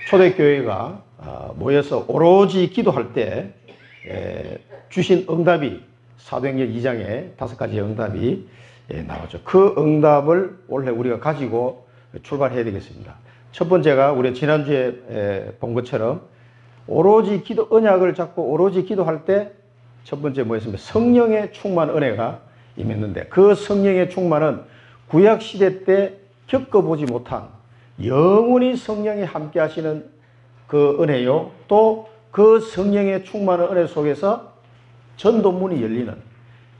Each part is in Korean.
초대교회가 모여서 오로지 기도할 때 주신 응답이 사도행전 2장에 5가지 응답이 나오죠. 그 응답을 원래 우리가 가지고 출발해야 되겠습니다. 첫 번째가 우리 지난주에 본 것처럼 오로지 기도, 언약을 잡고 오로지 기도할 때 첫 번째 뭐였습니까? 성령의 충만 은혜가 임했는데, 그 성령의 충만은 구약시대 때 겪어보지 못한 영원히 성령이 함께 하시는 그 은혜요, 또 그 성령의 충만한 은혜 속에서 전도문이 열리는,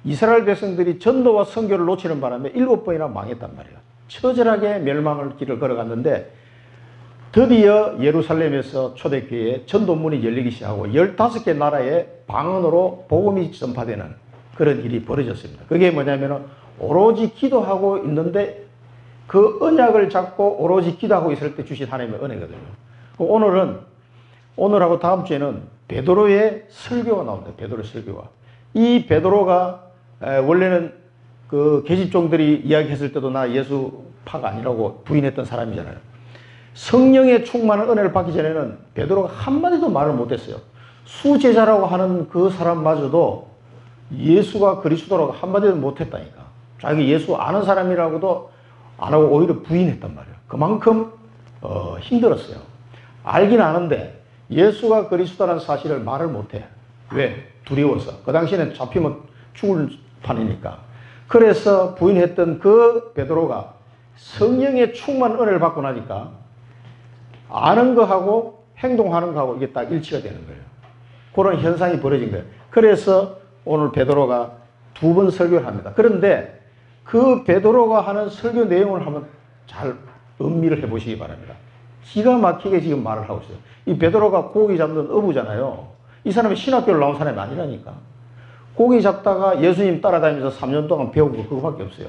이스라엘 백성들이 전도와 선교를 놓치는 바람에 7번이나 망했단 말이에요. 처절하게 멸망을 길을 걸어갔는데 드디어 예루살렘에서 초대교회에 전도문이 열리기 시작하고 15개 나라의 방언으로 복음이 전파되는 그런 일이 벌어졌습니다. 그게 뭐냐면 오로지 기도하고 있는데 그 언약을 잡고 오로지 기도하고 있을 때 주신 하나님의 은혜거든요. 오늘하고 다음 주에는 베드로의 설교가 나옵니다. 베드로의 설교가. 이 베드로가 원래는 그 계집종들이 이야기했을 때도 나 예수파가 아니라고 부인했던 사람이잖아요. 성령의 충만한 은혜를 받기 전에는 베드로가 한마디도 말을 못했어요. 수제자라고 하는 그 사람마저도 예수가 그리스도라고 한마디도 못했다니까. 자기 예수 아는 사람이라고도 안 하고 오히려 부인했단 말이에요. 그만큼 힘들었어요. 알긴 아는데 예수가 그리스도라는 사실을 말을 못해. 왜? 두려워서. 그 당시에는 잡히면 죽을 판이니까. 그래서 부인했던 그 베드로가 성령의 충만한 은혜를 받고 나니까 아는 거하고 행동하는 거하고 이게 딱 일치가 되는 거예요. 그런 현상이 벌어진 거예요. 그래서 오늘 베드로가 2번 설교를 합니다. 그런데 그 베드로가 하는 설교 내용을 한번 잘 음미를 해보시기 바랍니다. 기가 막히게 지금 말을 하고 있어요. 이 베드로가 고기 잡는 어부잖아요. 이 사람이 신학교를 나온 사람이 아니라니까. 고기 잡다가 예수님 따라다니면서 3년 동안 배운 거 그거밖에 없어요.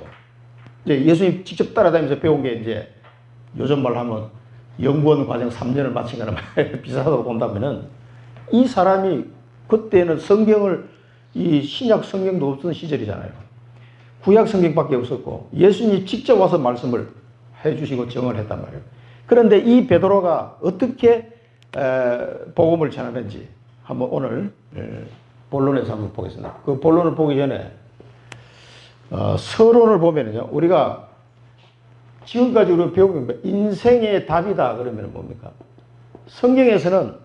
이제 예수님 직접 따라다니면서 배운 게 이제 요즘 말로 하면 연구원 과정 3년을 마친 거나 비슷하다고 본다면은 이 사람이 그때는 성경을 이 신약 성경도 없던 시절이잖아요. 구약 성경밖에 없었고 예수님이 직접 와서 말씀을 해주시고 정을 했단 말이에요. 그런데 이 베드로가 어떻게 복음을 전하는지 한번 오늘 본론에서 한번 보겠습니다. 그 본론을 보기 전에 서론을 보면요, 우리가 지금까지 우리가 배운 게 인생의 답이다 그러면 뭡니까? 성경에서는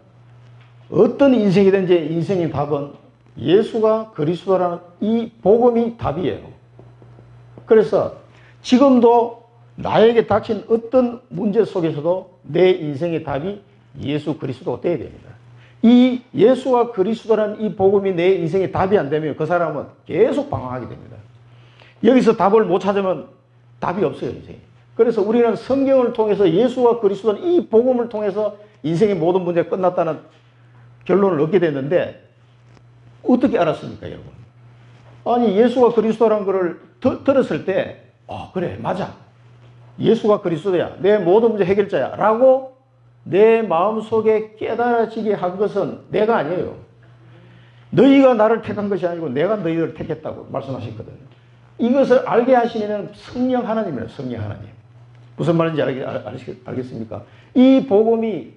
어떤 인생이든지 인생의 답은 예수가 그리스도라는 이 복음이 답이에요. 그래서 지금도 나에게 닥친 어떤 문제 속에서도 내 인생의 답이 예수 그리스도가 되어야 됩니다. 이 예수가 그리스도라는 이 복음이 내 인생의 답이 안 되면 그 사람은 계속 방황하게 됩니다. 여기서 답을 못 찾으면 답이 없어요, 인생에. 그래서 우리는 성경을 통해서 예수와 그리스도는 이 복음을 통해서 인생의 모든 문제가 끝났다는 결론을 얻게 됐는데 어떻게 알았습니까, 여러분? 아니, 예수가 그리스도라는 것을 들었을 때 그래, 맞아. 예수가 그리스도야. 내 모든 문제 해결자야. 라고 내 마음속에 깨달아지게 한 것은 내가 아니에요. 너희가 나를 택한 것이 아니고 내가 너희를 택했다고 말씀하셨거든요. 이것을 알게 하시는 성령 하나님이에요. 성령 하나님. 무슨 말인지 알겠습니까? 이 복음이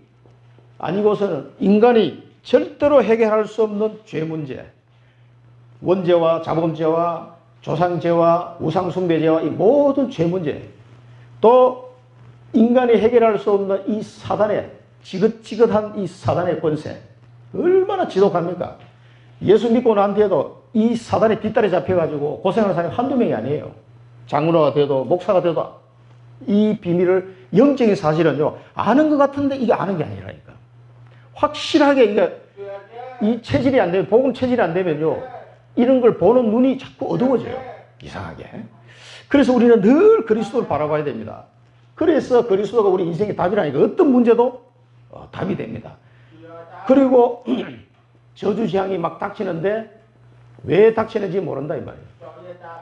아니고서는 인간이 절대로 해결할 수 없는 죄 문제, 원죄와 자범죄와 조상죄와 우상숭배죄와 이 모든 죄 문제, 또 인간이 해결할 수 없는 이 사단의 지긋지긋한 이 사단의 권세, 얼마나 지독합니까? 예수 믿고 난 뒤에도 이 사단의 뒷다리 잡혀가지고 고생하는 사람이 한두 명이 아니에요. 장로가 돼도 목사가 돼도 이 비밀을, 영적인 사실은요, 아는 것 같은데 이게 아는 게 아니라니까. 확실하게 이게 이 체질이 안 되면, 복음 체질이 안 되면요, 이런 걸 보는 눈이 자꾸 어두워져요. 이상하게. 그래서 우리는 늘 그리스도를 바라봐야 됩니다. 그래서 그리스도가 우리 인생의 답이라니까. 어떤 문제도 답이 됩니다. 그리고 저주재앙이 막 닥치는데 왜 닥치는지 모른다 이 말이에요.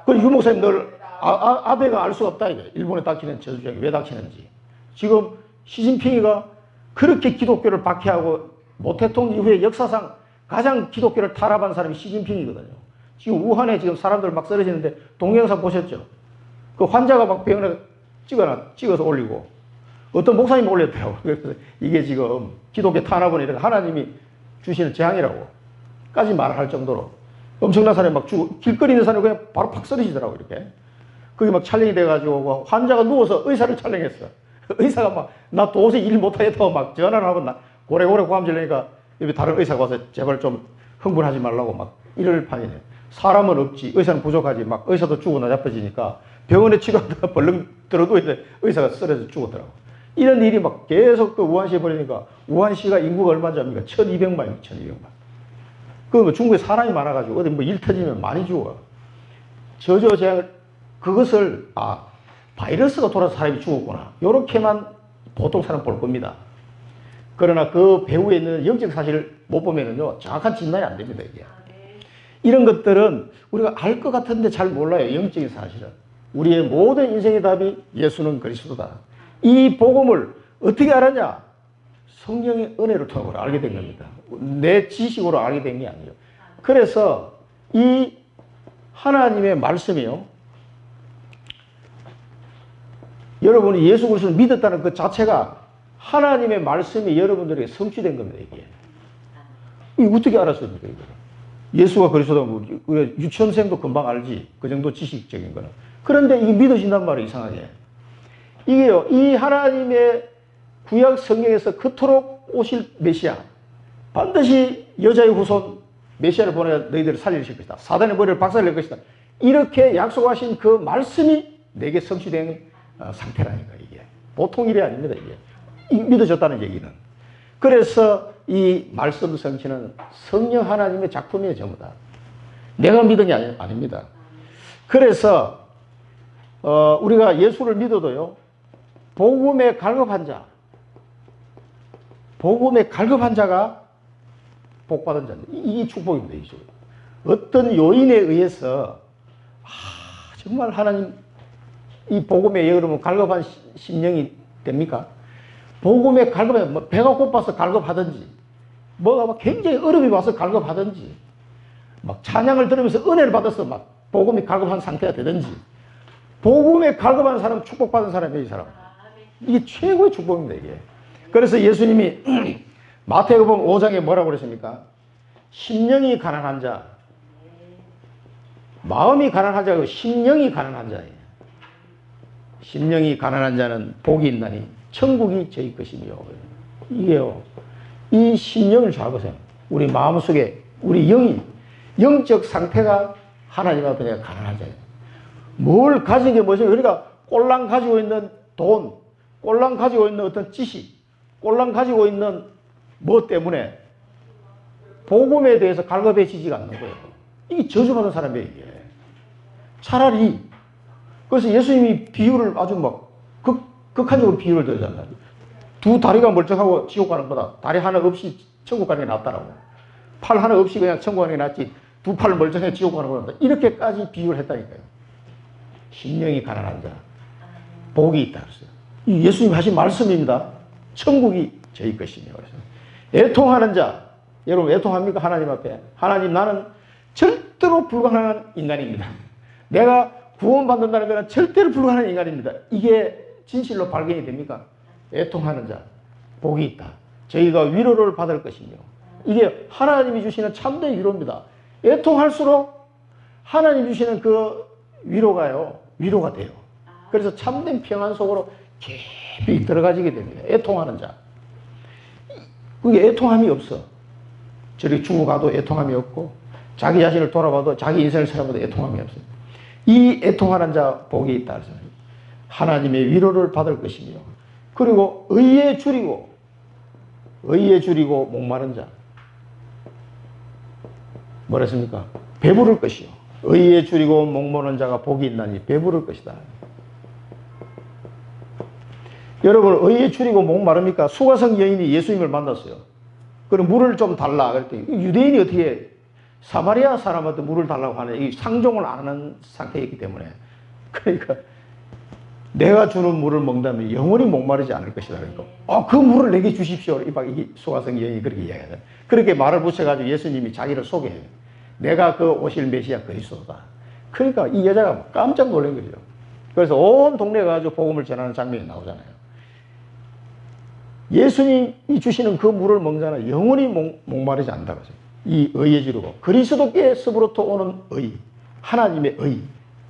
그 유목사님 늘 아베가 알 수가 없다 이거. 일본에 닥치는 저주재앙이 왜 닥치는지. 지금 시진핑이가 그렇게 기독교를 박해하고 모태통 이후에 역사상 가장 기독교를 타락한 사람이 시진핑이거든요. 지금 우한에 지금 사람들 막 쓰러지는데 동영상 보셨죠? 그 환자가 막 병원에 찍어서 올리고 어떤 목사님이 올렸더라고. 그래서 이게 지금 기독교 탄압은 이렇게 하나님이 주시는 재앙이라고 까지 말할 정도로 엄청난 사람이 막 길거리 있는 사람이 그냥 바로 팍 쓰러지더라고, 이렇게. 그게 막 촬영이 돼가지고 환자가 누워서 의사를 촬영했어. 의사가 막 나 도저히 일 못하겠다고 막 전화를 하고 나 고래고래 고함질 내니까 여기 다른 의사가 와서 제발 좀 흥분하지 말라고 막 이럴 판이네. 사람은 없지, 의사는 부족하지, 막 의사도 죽고 나자빠지니까 병원에 치료하다가 벌렁 들어도 이제 의사가 쓰러져 죽었더라고. 이런 일이 막 계속 그 우한시에 벌이니까 우한시가 인구가 얼마인지 압니까? 1200만입니다. 1200만. 그 중국에 사람이 많아가지고 어디 뭐 일 터지면 많이 죽어. 저저재앙을 그것을 바이러스가 돌아서 사람이 죽었구나, 요렇게만 보통 사람 볼 겁니다. 그러나 그 배후에 있는 영적 사실을 못 보면은요, 정확한 진단이 안 됩니다, 이게. 이런 것들은 우리가 알 것 같은데 잘 몰라요, 영적인 사실은. 우리의 모든 인생의 답이 예수는 그리스도다. 이 복음을 어떻게 알았냐? 성령의 은혜를 통해서 알게 된 겁니다. 내 지식으로 알게 된 게 아니에요. 그래서 이 하나님의 말씀이요, 여러분이 예수 그리스도를 믿었다는 그 자체가 하나님의 말씀이 여러분들에게 성취된 겁니다, 이게. 이게 어떻게 알았습니까, 이게? 예수가 그리스도다, 우리가 유치원생도 금방 알지, 그 정도 지식적인 거는. 그런데 이게 믿어진단 말이에요, 이상하게. 이게요, 이 하나님의 구약 성경에서 그토록 오실 메시아, 반드시 여자의 후손 메시아를 보내 너희들을 살리실 것이다, 사단의 머리를 박살낼 것이다, 이렇게 약속하신 그 말씀이 내게 성취된 상태라니까, 이게. 보통 일이 아닙니다, 이게. 믿어졌다는 얘기는. 그래서 이 말씀 성취는 성령 하나님의 작품이에요, 전부 다. 내가 믿은 게 아닙니다. 그래서 우리가 예수를 믿어도요, 복음에 갈급한 자가 복받은 자입니다. 이게 축복입니다, 이게. 어떤 요인에 의해서 정말 하나님 이 복음에 여러분 갈급한 심령이 됩니까? 복음에 갈급해, 뭐 배가 고파서 갈급하든지, 뭐가 막 굉장히 어려움이 와서 갈급하든지, 막 찬양을 들으면서 은혜를 받아서 막 복음이 갈급한 상태가 되든지, 복음에 갈급한 사람, 축복받은 사람이에요, 이 사람. 이게 최고의 축복입니다, 이게. 그래서 예수님이 마태복음 5장에 뭐라고 그랬습니까? 심령이 가난한 자, 마음이 가난한 자고 심령이 가난한 자예요. 심령이 가난한 자는 복이 있나니 천국이 저희 것이며. 이게요, 이 심령을 잘 보세요. 우리 마음속에 우리 영이, 영적 상태가 하나님 앞에 내가 가난한 자예요. 뭘 가진 게 뭐죠? 그러니까 꼴랑 가지고 있는 돈, 꼴랑 가지고 있는 어떤 지식, 꼴랑 가지고 있는 뭐 때문에 복음에 대해서 갈급해지지가 않는 거예요. 이게 저주받은 사람이에요, 이게. 차라리, 그래서 예수님이 비유를 아주 막 극한적으로 비유를 들잖아요. 두 다리가 멀쩡하고 지옥 가는 거다, 다리 하나 없이 천국 가는 게 낫다라고. 팔 하나 없이 그냥 천국 가는 게 낫지, 두 팔 멀쩡해 지옥 가는 거다, 이렇게까지 비유를 했다니까요. 심령이 가난한 자, 복이 있다 그랬어요. 예수님이 하신 말씀입니다. 천국이 저희 것이며. 애통하는 자, 여러분 애통합니까? 하나님 앞에. 하나님, 나는 절대로 불가능한 인간입니다. 내가 구원받는다는 것은 절대로 불가능한 인간입니다. 이게 진실로 발견이 됩니까? 애통하는 자, 복이 있다. 저희가 위로를 받을 것이며. 이게 하나님이 주시는 참된 위로입니다. 애통할수록 하나님이 주시는 그 위로가요, 위로가 돼요. 그래서 참된 평안 속으로 깊이 들어가지게 됩니다. 애통하는 자. 그게 애통함이 없어. 저리 죽어가도 애통함이 없고, 자기 자신을 돌아봐도, 자기 인생을 살아봐도 애통함이 없어요. 이 애통하는 자 복이 있다. 하나님의 위로를 받을 것이며, 그리고 의에 줄이고 목마른 자. 뭐랬습니까? 배부를 것이요. 의에 줄이고 목마른 자가 복이 있나니 배부를 것이다. 여러분, 의에 줄이고 목마릅니까? 수가성 여인이 예수님을 만났어요. 그럼 물을 좀 달라 그랬더니, 유대인이 어떻게 사마리아 사람한테 물을 달라고 하냐, 이 상종을 안 하는 상태이기 때문에. 그러니까 내가 주는 물을 먹는다면 영원히 목마르지 않을 것이다. 그러니까 그 물을 내게 주십시오. 이 수가성 여인이 그렇게 이야기하잖아요. 그렇게 말을 붙여가지고 예수님이 자기를 소개해요. 내가 그 오실 메시아 그리스도다. 그러니까 이 여자가 깜짝 놀란 거죠. 그래서 온 동네에 가지고 복음을 전하는 장면이 나오잖아요. 예수님이 주시는 그 물을 먹는 자는 영원히 목마르지 않는다고 하죠. 이 의에 주르고 그리스도께서부터 오는 의, 하나님의 의,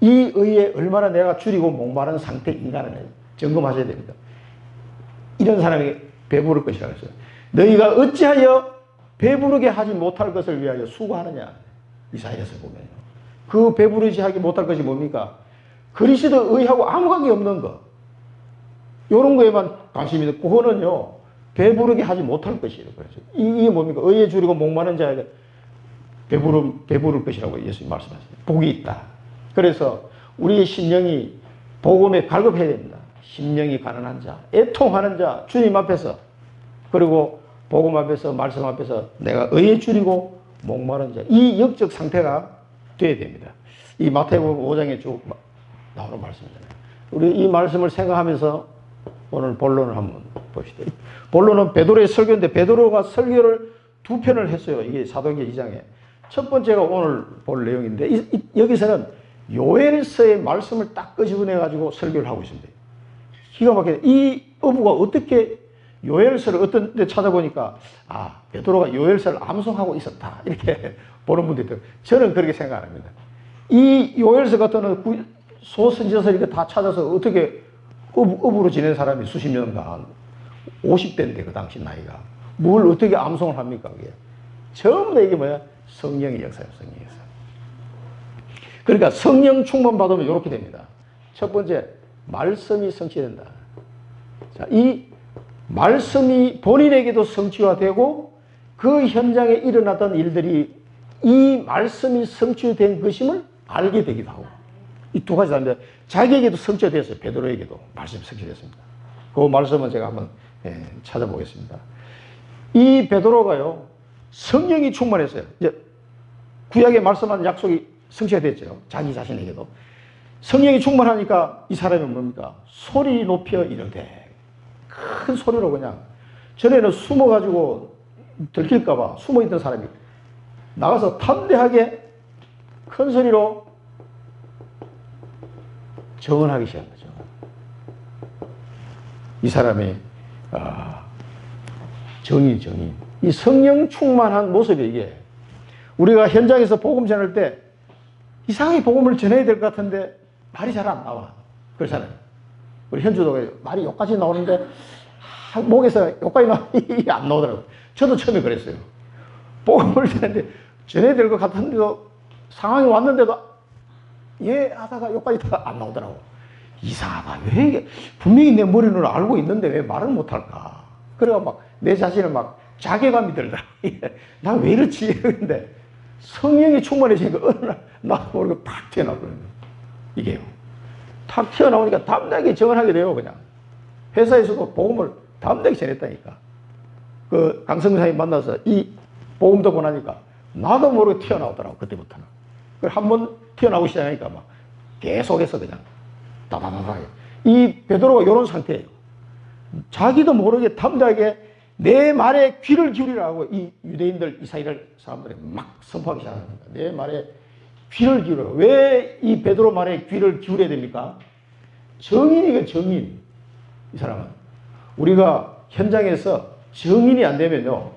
이 의에 얼마나 내가 줄이고 목마른 상태 인간을 점검하셔야 됩니다. 이런 사람이 배부를 것이라고 했어요. 너희가 어찌하여 배부르게 하지 못할 것을 위하여 수고하느냐. 이사야서 보면요. 그 배부르지 하지 못할 것이 뭡니까? 그리스도 의하고 아무 관계 없는 것. 이런 거에만 관심이 있고, 그거는요, 배부르게 하지 못할 것이에요. 그래서 이게 뭡니까? 의에 줄이고 목마른 자에게 배부를 것이라고 예수님 말씀하세요. 복이 있다. 그래서 우리의 심령이 복음에 갈급해야 됩니다. 심령이 가난한 자, 애통하는 자, 주님 앞에서, 그리고 복음 앞에서, 말씀 앞에서 내가 의에 줄이고 목마른 자, 이 영적 상태가 돼야 됩니다. 이 마태복음 5장에 쭉 나오는 말씀이잖아요. 우리 이 말씀을 생각하면서 오늘 본론을 한번 봅시다. 본론은 베드로의 설교인데, 베드로가 설교를 두 편을 했어요. 이게 사도행전 2장에. 첫 번째가 오늘 볼 내용인데, 여기서는 요엘서의 말씀을 딱 끄집어내가지고 설교를 하고 있습니다. 기가 막히네. 이 어부가 어떻게 요엘서를 어떤 데 찾아보니까, 아, 베드로가 요엘서를 암송하고 있었다. 이렇게 보는 분들이 있더라고요. 저는 그렇게 생각합니다. 이 요엘서 같은 소선지서를 이렇게 다 찾아서 어떻게 어부로 지낸 사람이 수십 년간 50대인데 그 당시 나이가 뭘 어떻게 암송을 합니까? 그게 전부 다 이게 뭐야? 성령의 역사예요. 성령의 역사. 그러니까 성령 충만 받으면 이렇게 됩니다. 첫 번째, 말씀이 성취된다. 자, 이 말씀이 본인에게도 성취가 되고 그 현장에 일어났던 일들이 이 말씀이 성취된 것임을 알게 되기도 하고, 이 두 가지 다른데 자기에게도 성취가 됐어요. 베드로에게도 말씀이 성취됐습니다. 그 말씀은 제가 한번 찾아보겠습니다. 이 베드로가요, 성령이 충만했어요. 이제 구약에 말씀한 약속이 성취가 됐죠. 자기 자신에게도. 성령이 충만하니까 이 사람이 뭡니까? 소리 높여 이르되, 큰 소리로 그냥, 전에는 숨어가지고 들킬까봐 숨어있던 사람이 나가서 담대하게 큰 소리로 정언하기 시작한 거죠. 이 사람이 정인. 이 성령 충만한 모습이, 이게 우리가 현장에서 복음 전할 때 이상하게 복음을 전해야 될 것 같은데 말이 잘 안 나와. 그렇잖아요. 우리 현주도 말이 여기까지 나오는데 목에서 여기까지 나오는데 안 나오더라고요. 저도 처음에 그랬어요. 복음을 전해야 될 것 같은데도 상황이 왔는데도 하다가 여기까지 안 나오더라고. 이상하다. 왜 이게 분명히 내 머리는 알고 있는데 왜 말을 못할까? 그래가 막 내 자신을 막 자괴감이 들더라고. 나 왜 이렇지? 그런데 성령이 충만해지니까 어느 날 나도 모르게 팍 튀어나오거든요. 이게요. 탁 튀어나오니까 담대하게 정언하게 돼요. 그냥 회사에서도 복음을 담대하게 전했다니까. 그 강성사님 만나서 이 복음 듣고 나니까 나도 모르게 튀어나오더라고. 그때부터는. 한번 튀어나오기 시작하니까 막 계속해서 그냥 다다다다. 이 베드로가 이런 상태예요. 자기도 모르게 담대하게 내 말에 귀를 기울이라고 이 유대인들, 이스라엘 사람들이 막 선포하기 시작합니다. 내 말에 귀를 기울여. 왜 이 베드로 말에 귀를 기울여야 됩니까? 정인이가 정인. 이 사람은. 우리가 현장에서 정인이 안 되면요,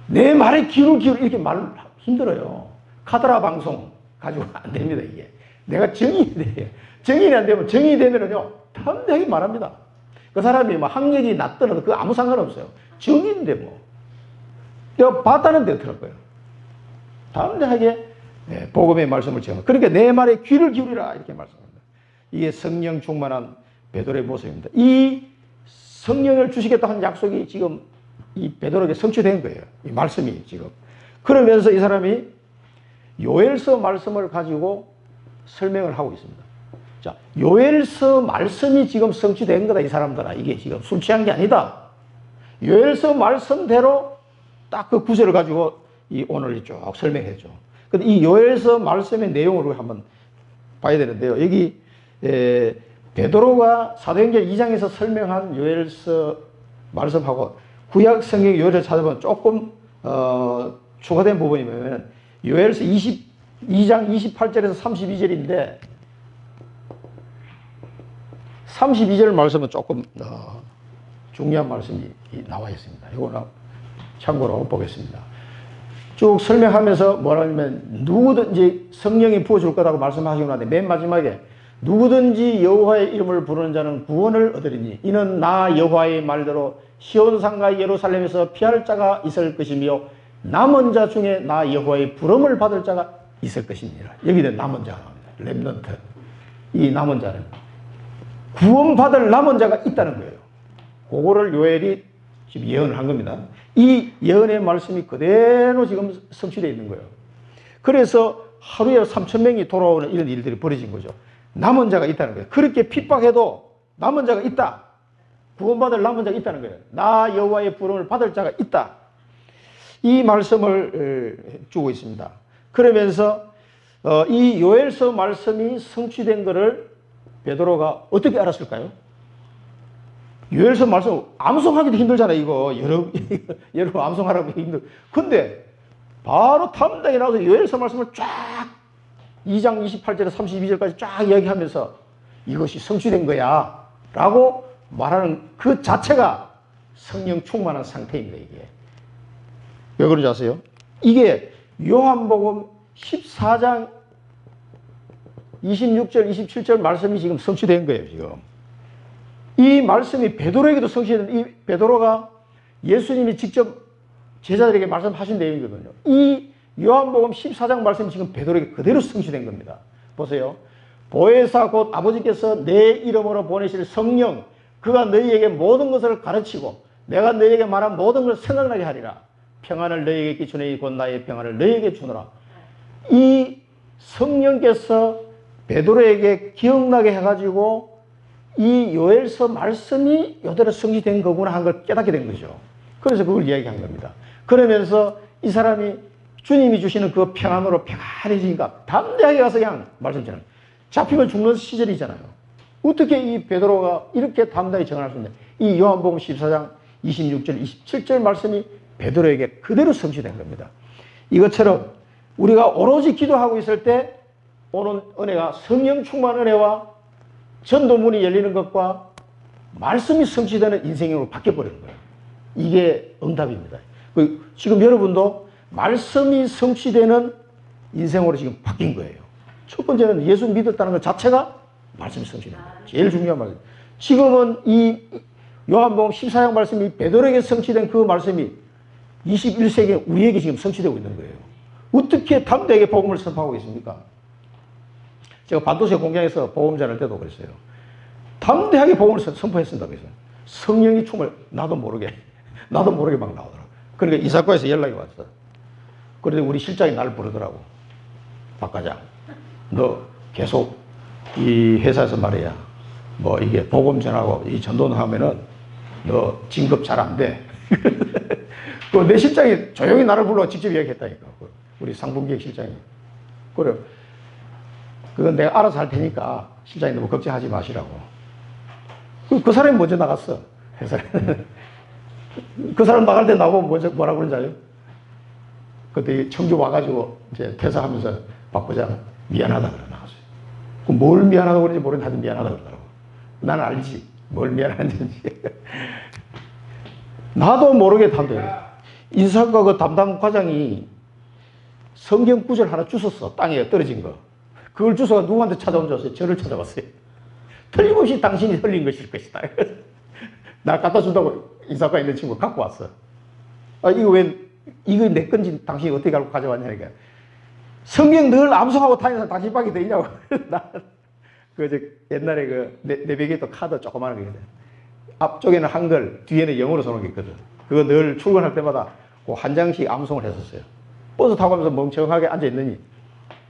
내 말에 귀를 기울여 이렇게 말 힘들어요. 카드라 방송 가지고 안 됩니다, 이게. 내가 정인이 돼요. 정인이 안 되면, 정인이 되면은요, 담대하게 말합니다. 그 사람이 뭐 학력이 낮더라도 그 아무 상관없어요. 정인인데 뭐. 내가 봤다는데 어떡할 거예요. 담대하게 복음의 말씀을 전하. 그러니까 내 말에 귀를 기울이라 이렇게 말씀합니다. 이게 성령 충만한 베드로의 모습입니다. 이 성령을 주시겠다 한 약속이 지금 이 베드로에게 성취된 거예요. 이 말씀이 지금. 그러면서 이 사람이 요엘서 말씀을 가지고 설명을 하고 있습니다. 자, 요엘서 말씀이 지금 성취된 거다, 이 사람들아. 이게 지금 술 취한 게 아니다. 요엘서 말씀대로 딱 그 구절을 가지고 오늘 쭉 설명했죠. 근데 이 요엘서 말씀의 내용을 한번 봐야 되는데요. 여기 베드로가 사도행전 2장에서 설명한 요엘서 말씀하고 구약 성경 요엘을 찾아보면 조금 추가된 부분이 뭐냐면 요엘서 22장 28절에서 32절인데 32절 말씀은 조금 중요한 말씀이 나와 있습니다. 이거는 참고로 보겠습니다. 쭉 설명하면서 뭐라냐면 누구든지 성령이 부어줄 거라고 말씀하시고 나는데 맨 마지막에 누구든지 여호와의 이름을 부르는 자는 구원을 얻으리니 이는 나 여호와의 말대로 시온산과 예루살렘에서 피할 자가 있을 것이며 남은 자 중에 나 여호와의 부름을 받을 자가 있을 것이니라. 여기는 남은 자가 나옵니다. 렘넌트. 이 남은 자는 구원받을 남은 자가 있다는 거예요. 그거를 요엘이 지금 예언을 한 겁니다. 이 예언의 말씀이 그대로 지금 성취되어 있는 거예요. 그래서 하루에 3,000명이 돌아오는 이런 일들이 벌어진 거죠. 남은 자가 있다는 거예요. 그렇게 핍박해도 남은 자가 있다. 구원받을 남은 자가 있다는 거예요. 나 여호와의 부름을 받을 자가 있다. 이 말씀을 주고 있습니다. 그러면서 이 요엘서 말씀이 성취된 것을 베드로가 어떻게 알았을까요? 요엘서 말씀 암송하기도 힘들잖아요. 이거 여러분 암송하라고 힘들. 근데 바로 다음 장에 나와서 요엘서 말씀을 쫙 2장 28절에서 32절까지 쫙 이야기하면서 이것이 성취된 거야 라고 말하는 그 자체가 성령 충만한 상태입니다. 이게 왜 그런지 아세요? 이게 요한복음 14장 26절 27절 말씀이 지금 성취된 거예요. 지금 이 말씀이 베드로에게도 성취된, 이 베드로가 예수님이 직접 제자들에게 말씀하신 내용이거든요. 이 요한복음 14장 말씀이 지금 베드로에게 그대로 성취된 겁니다. 보세요. 보혜사 곧 아버지께서 내 이름으로 보내실 성령, 그가 너희에게 모든 것을 가르치고 내가 너희에게 말한 모든 것을 생각나게 하리라. 평안을 너희에게 끼치노니 곧 나의 평안을 너희에게 주노라. 이 성령께서 베드로에게 기억나게 해가지고 이 요엘서 말씀이 이대로 성취된 거구나 한 걸 깨닫게 된 거죠. 그래서 그걸 이야기한 겁니다. 그러면서 이 사람이 주님이 주시는 그 평안으로 평안해지니까 담대하게 가서 그냥 말씀 전하는, 잡히면 죽는 시절이잖아요. 어떻게 이 베드로가 이렇게 담대하게 전할 수 있냐. 이 요한복음 14장 26절 27절 말씀이 베드로에게 그대로 성취된 겁니다. 이것처럼 우리가 오로지 기도하고 있을 때 오는 은혜가 성령 충만 은혜와 전도문이 열리는 것과 말씀이 성취되는 인생으로 바뀌어버리는 거예요. 이게 응답입니다. 지금 여러분도 말씀이 성취되는 인생으로 지금 바뀐 거예요. 첫 번째는 예수 믿었다는 것 자체가 말씀이 성취된 거예요. 제일 중요한 말이에요. 지금은 이 요한복음 14장 말씀이 베드로에게 성취된 그 말씀이 21세기에 우리에게 지금 성취되고 있는 거예요. 어떻게 담대하게 복음을 선포하고 있습니까? 제가 반도체 공장에서 복음 전할 때도 그랬어요. 담대하게 복음을 선포했습니다. 그래서 성령이 충을 나도 모르게 막 나오더라고요. 그러니까 이사과에서 연락이 왔어. 그런데 우리 실장이 나를 부르더라고. 박 과장, 너 계속 이 회사에서 말이야, 뭐 이게 복음 전하고 이 전도는 하면은 너 진급 잘 안 돼. 그 내 실장이 조용히 나를 불러 직접 이야기했다니까. 우리 상분기획 실장이. 그래. 그건 내가 알아서 할 테니까 실장이 너무 걱정하지 마시라고. 그 사람이 먼저 나갔어. 회사에. 그 사람 나갈 때 나보고 뭐라고 그런지 알아요? 그때 청주 와가지고 이제 퇴사하면서 박 부장 미안하다 그러 나갔어요. 뭘 미안하다고 그런지 모르겠는데 하여튼 미안하다 그러더라고. 난 알지. 뭘 미안한지. 나도 모르게 담대해. 인사과 그 담당 과장이 성경 구절 하나 주웠어. 땅에 떨어진 거. 그걸 주워가 누구한테 찾아온 줄 알았어요? 저를 찾아왔어요. 틀림없이 당신이 흘린 것일 것이다. 나 갖다 준다고 인사과에 있는 친구 갖고 왔어. 아, 이거 내 건지 당신이 어떻게 알고 가져왔냐니까. 성경 늘 암송하고 다니면서 당신 밖에 돼 있냐고. 옛날에 내비게이터 카드 조그마한 게 있거든. 앞쪽에는 한글, 뒤에는 영어로 써놓은 게 있거든. 그거 늘 출근할 때마다 그 한 장씩 암송을 했었어요. 버스 타고 가면서 멍청하게 앉아있느니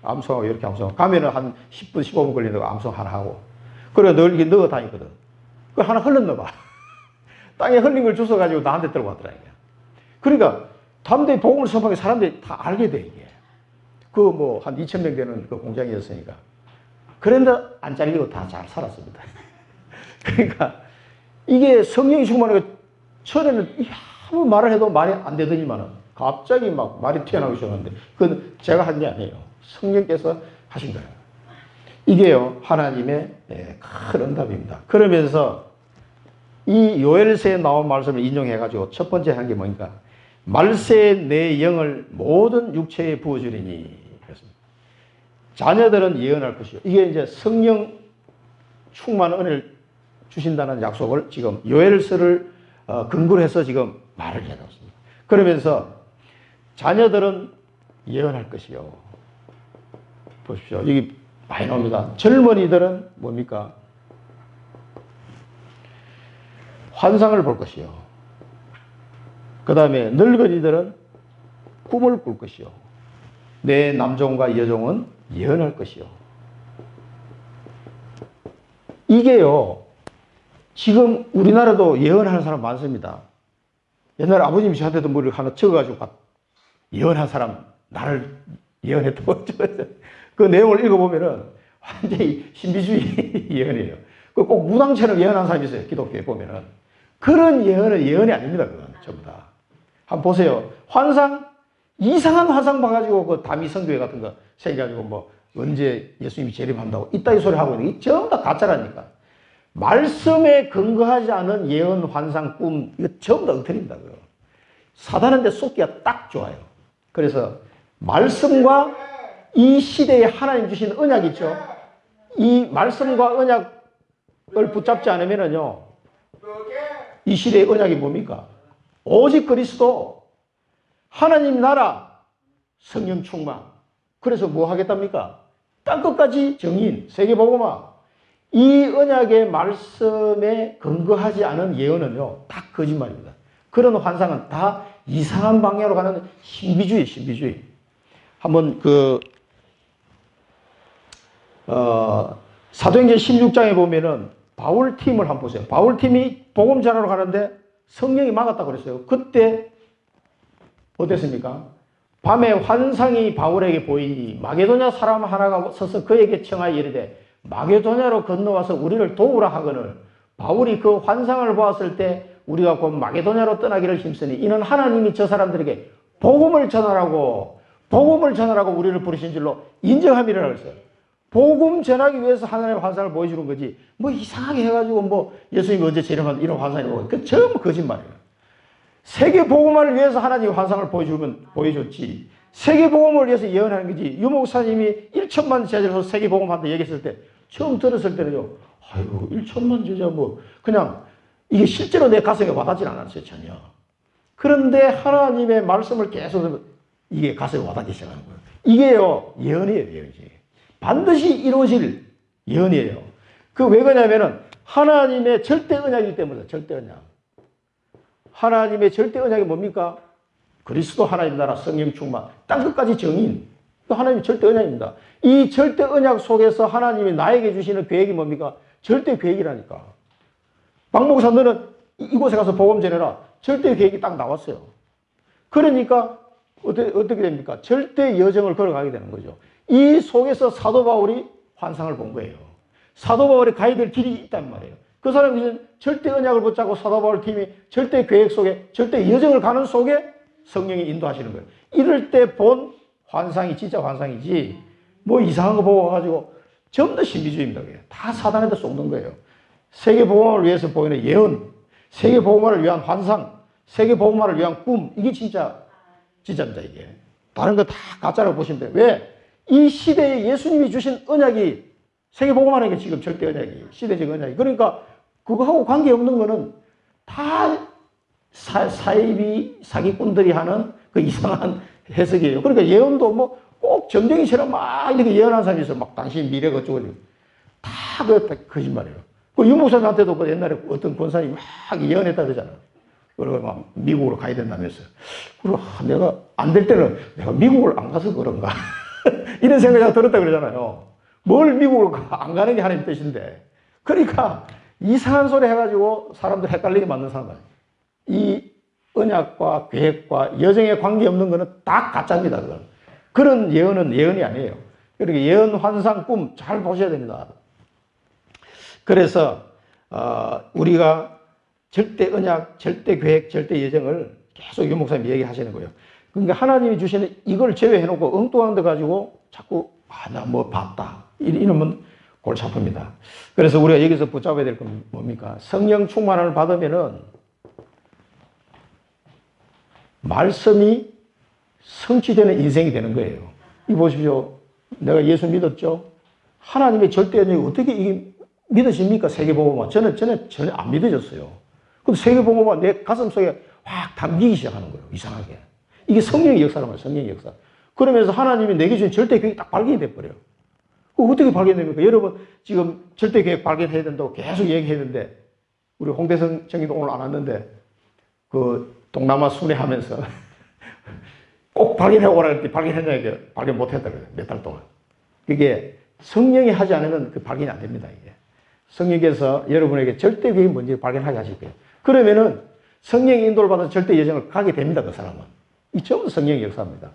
암송하고 이렇게 암송하고 가면은 한 10분, 15분 걸리는 거 암송 하나 하고. 그래 늘 이렇게 넣어 다니거든. 그거 하나 흘렀나 봐. 땅에 흘린 걸 주워가지고 나한테 들고 왔더라니까. 그러니까 담대히 복음을 선포하게 사람들이 다 알게 돼, 이게. 그 뭐 한 2,000명 되는 그 공장이었으니까. 그런데 안 잘리고 다 잘 살았습니다. 그러니까 이게 성령이 충만하게 처음에는 아무 말을 해도 말이 안 되더니만은 갑자기 막 말이 튀어나오기 시작하는데 그건 제가 한 게 아니에요. 성령께서 하신 거예요. 이게요, 하나님의 큰 응답입니다. 그러면서 이 요엘서에 나온 말씀을 인용해가지고 첫 번째 한 게 뭐니까 말세에 내 영을 모든 육체에 부어주리니 그렇습니다. 자녀들은 예언할 것이요. 이게 이제 성령 충만 은혜를 주신다는 약속을 지금 요엘서를 근거로 해서 지금 말을 해놨습니다. 그러면서 자녀들은 예언할 것이요. 보십시오. 여기 많이 나옵니다. 젊은이들은 뭡니까? 환상을 볼 것이요. 그 다음에 늙은이들은 꿈을 꿀 것이요. 내 남종과 여종은 예언할 것이요. 이게요, 지금 우리나라도 예언하는 사람 많습니다. 옛날에 아버님이 저한테도 뭐를 하나 적어가지고 예언한 사람, 나를 예언했다고. 그 내용을 읽어보면은 완전히 신비주의 예언이에요. 꼭 무당처럼 예언한 사람이 있어요. 기독교에 보면은. 그런 예언은 예언이 아닙니다. 그건 전부 다. 한번 보세요. 환상, 이상한 환상 봐가지고 그 다미성교회 같은 거 생겨가지고 뭐 언제 예수님이 재림한다고 이따위 소리 하고 있는 게 전부 다 가짜라니까. 말씀에 근거하지 않은 예언, 환상, 꿈, 이거 전부 다 엉터리입니다. 그거. 사단한테 쏟기가 딱 좋아요. 그래서 말씀과 이 시대에 하나님 주신 언약 있죠. 이 말씀과 언약을 붙잡지 않으면은요, 이 시대의 언약이 뭡니까? 오직 그리스도, 하나님 나라, 성령 충만. 그래서 뭐 하겠답니까? 땅끝까지 정인, 세계복음화. 이 언약의 말씀에 근거하지 않은 예언은요, 다 거짓말입니다. 그런 환상은 다 이상한 방향으로 가는 신비주의. 한번 사도행전 16장에 보면은 바울팀을 한번 보세요. 바울팀이 복음 전하러 가는데 성령이 막았다고 그랬어요. 그때 어땠습니까? 밤에 환상이 바울에게 보이니 마게도냐 사람 하나가 서서 그에게 청하여 이르되 마게도냐로 건너와서 우리를 도우라 하거늘 바울이 그 환상을 보았을 때 우리가 곧 마게도냐로 떠나기를 힘쓰니 이는 하나님이 저 사람들에게 복음을 전하라고 우리를 부르신 줄로 인정함이라 그랬어요. 복음 전하기 위해서 하나님의 환상을 보여주는 거지 뭐 이상하게 해가지고 뭐 예수님이 언제 재림한다 이런 환상이 오고 그 전부 거짓말이에요. 세계 복음화를 위해서 하나님이 환상을 보여줬지 세계 복음을 위해서 예언하는 거지. 유 목사님이 1천만 제자로서 세계 복음한다 얘기했을 때 처음 들었을 때는요, 아이고 1천만 제자 뭐 그냥 이게 실제로 내 가슴에 와닿질 않았어요. 전혀. 그런데 하나님의 말씀을 계속 이게 가슴에 와닿기 시작하는 거예요. 이게요 예언이에요. 예언이. 반드시 이루어질 예언이에요. 그 왜 그러냐면은 하나님의 절대 언약이기 때문에. 절대 언약. 하나님의 절대 언약이 뭡니까? 그리스도 하나님 나라 성령 충만 땅끝까지 정인. 하나님의 절대 언약입니다. 이 절대 언약 속에서 하나님이 나에게 주시는 계획이 뭡니까? 절대 계획이라니까. 박 목사 너는 이곳에 가서 복음 전해라. 절대 계획이 딱 나왔어요. 그러니까 어떻게 됩니까? 절대 여정을 걸어가게 되는 거죠. 이 속에서 사도 바울이 환상을 본 거예요. 사도 바울이 가야 될 길이 있단 말이에요. 그 사람이 절대 언약을 붙잡고 사도 바울 팀이 절대 계획 속에 절대 여정을 가는 속에 성령이 인도하시는 거예요. 이럴 때 본 환상이 진짜 환상이지 뭐 이상한 거 보고 와가지고 전부 다 신비주의입니다. 다 사단에다 쏟는 거예요. 세계복음화를 위해서 보이는 예언, 세계복음화를 위한 환상, 세계복음화를 위한 꿈 이게 진짜입니다. 이게. 다른 거 다 가짜라고 보시면 돼요. 왜? 이 시대에 예수님이 주신 언약이 세계복음화라는 게 지금 절대 언약이 시대적 언약이 그러니까 그거하고 관계없는 거는 다 사이비 사기꾼들이 하는 그 이상한 해석이에요. 그러니까 예언도 뭐 꼭 점쟁이처럼 막 이렇게 예언하는 사람이 있어요. 막 당신 미래가 어쩌고 다 거짓말이에요. 그 유목사님한테도 그 옛날에 어떤 권사님이 막 예언했다 그러잖아요. 그리고 막 미국으로 가야 된다면서요. 그리고 내가 안 될 때는 내가 미국을 안 가서 그런가 이런 생각이 들었다 그러잖아요. 뭘 미국으로 안 가는 게 하나님 뜻인데. 그러니까 이상한 소리 해가지고 사람들 헷갈리게 만든 사람 아니에요. 이 언약과 계획과 여정에 관계없는 거는 다 가짜입니다. 그건. 그런 예언은 예언이 아니에요. 그러니까 예언, 환상, 꿈 잘 보셔야 됩니다. 그래서 우리가 절대 언약, 절대 계획, 절대 예정을 계속 유 목사님이 얘기하시는 거예요. 그러니까 하나님이 주시는 이걸 제외해놓고 엉뚱한 데 가지고 자꾸 나 뭐 봤다 이러면 골치 아픕니다. 그래서 우리가 여기서 붙잡아야 될 건 뭡니까? 성령 충만을 받으면은 말씀이 성취되는 인생이 되는 거예요. 이 보십시오. 내가 예수 믿었죠? 하나님의 절대 영역이 어떻게 이게 믿어집니까? 세계복음화. 저는 전혀 안 믿어졌어요. 근데 세계복음화 내 가슴 속에 확 담기기 시작하는 거예요. 이상하게. 이게 성령의 역사란 말이에요. 성령의 역사. 그러면서 하나님이 내게 주신 절대 계획이 딱 발견이 돼버려요. 어떻게 발견됩니까? 여러분 지금 절대 계획 발견해야 된다고 계속 얘기했는데 우리 홍대성 정의도 오늘 안 왔는데 그 동남아 순회하면서 꼭 발견해 오라 했더니 발견했냐 발견 못했다고요. 몇 달 동안. 그게 성령이 하지 않으면 그 발견이 안 됩니다. 이게. 성령께서 여러분에게 절대 계획이 뭔지 발견하게 하실 거예요. 그러면은 성령의 인도를 받아 절대 여정을 가게 됩니다. 그 사람은. 이 전부 성령의 역사입니다.